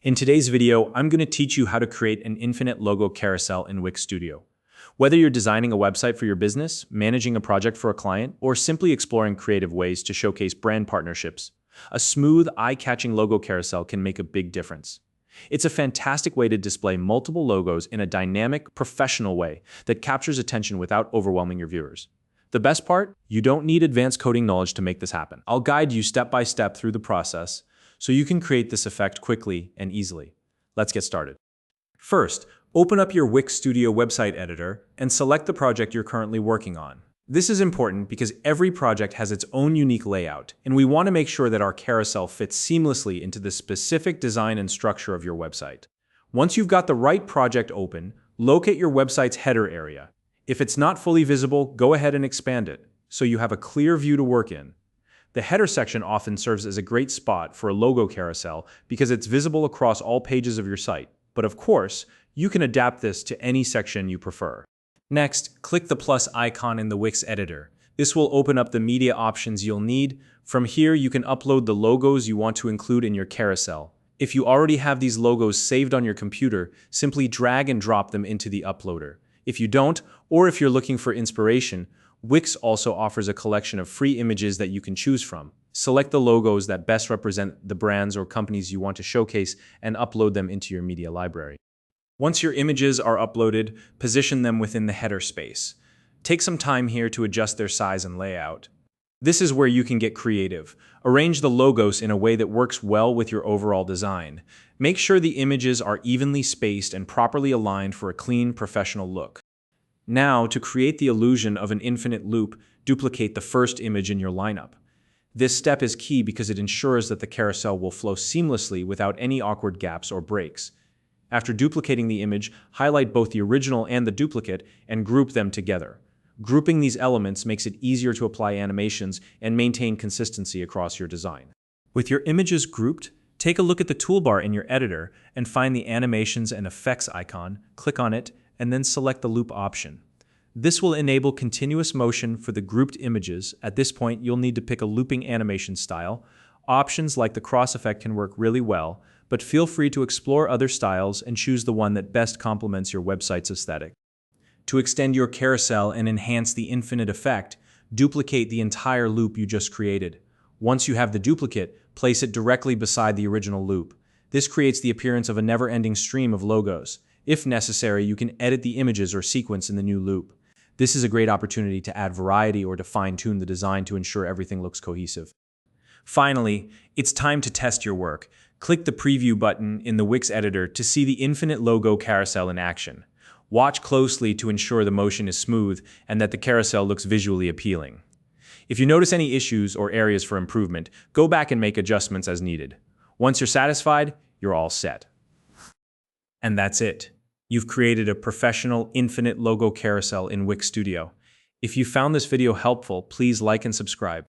In today's video, I'm going to teach you how to create an infinite logo carousel in Wix Studio. Whether you're designing a website for your business, managing a project for a client, or simply exploring creative ways to showcase brand partnerships, a smooth, eye-catching logo carousel can make a big difference. It's a fantastic way to display multiple logos in a dynamic, professional way that captures attention without overwhelming your viewers. The best part? You don't need advanced coding knowledge to make this happen. I'll guide you step by step through the process so you can create this effect quickly and easily. Let's get started. First, open up your Wix Studio website editor and select the project you're currently working on. This is important because every project has its own unique layout, and we want to make sure that our carousel fits seamlessly into the specific design and structure of your website. Once you've got the right project open, locate your website's header area. If it's not fully visible, go ahead and expand it so you have a clear view to work in. The header section often serves as a great spot for a logo carousel because it's visible across all pages of your site. But of course, you can adapt this to any section you prefer. Next, click the plus icon in the Wix Editor. This will open up the media options you'll need. From here, you can upload the logos you want to include in your carousel. If you already have these logos saved on your computer, simply drag and drop them into the uploader. If you don't, or if you're looking for inspiration, Wix also offers a collection of free images that you can choose from. Select the logos that best represent the brands or companies you want to showcase and upload them into your media library. Once your images are uploaded, position them within the header space. Take some time here to adjust their size and layout. This is where you can get creative. Arrange the logos in a way that works well with your overall design. Make sure the images are evenly spaced and properly aligned for a clean, professional look. Now, to create the illusion of an infinite loop, duplicate the first image in your lineup. This step is key because it ensures that the carousel will flow seamlessly without any awkward gaps or breaks. After duplicating the image, highlight both the original and the duplicate and group them together. Grouping these elements makes it easier to apply animations and maintain consistency across your design. With your images grouped, take a look at the toolbar in your editor and find the Animations and Effects icon, click on it, and then select the loop option. This will enable continuous motion for the grouped images. At this point, you'll need to pick a looping animation style. Options like the cross effect can work really well, but feel free to explore other styles and choose the one that best complements your website's aesthetic. To extend your carousel and enhance the infinite effect, duplicate the entire loop you just created. Once you have the duplicate, place it directly beside the original loop. This creates the appearance of a never-ending stream of logos. If necessary, you can edit the images or sequence in the new loop. This is a great opportunity to add variety or to fine-tune the design to ensure everything looks cohesive. Finally, it's time to test your work. Click the preview button in the Wix Editor to see the infinite logo carousel in action. Watch closely to ensure the motion is smooth and that the carousel looks visually appealing. If you notice any issues or areas for improvement, go back and make adjustments as needed. Once you're satisfied, you're all set. And that's it. You've created a professional, infinite logo carousel in Wix Studio. If you found this video helpful, please like and subscribe.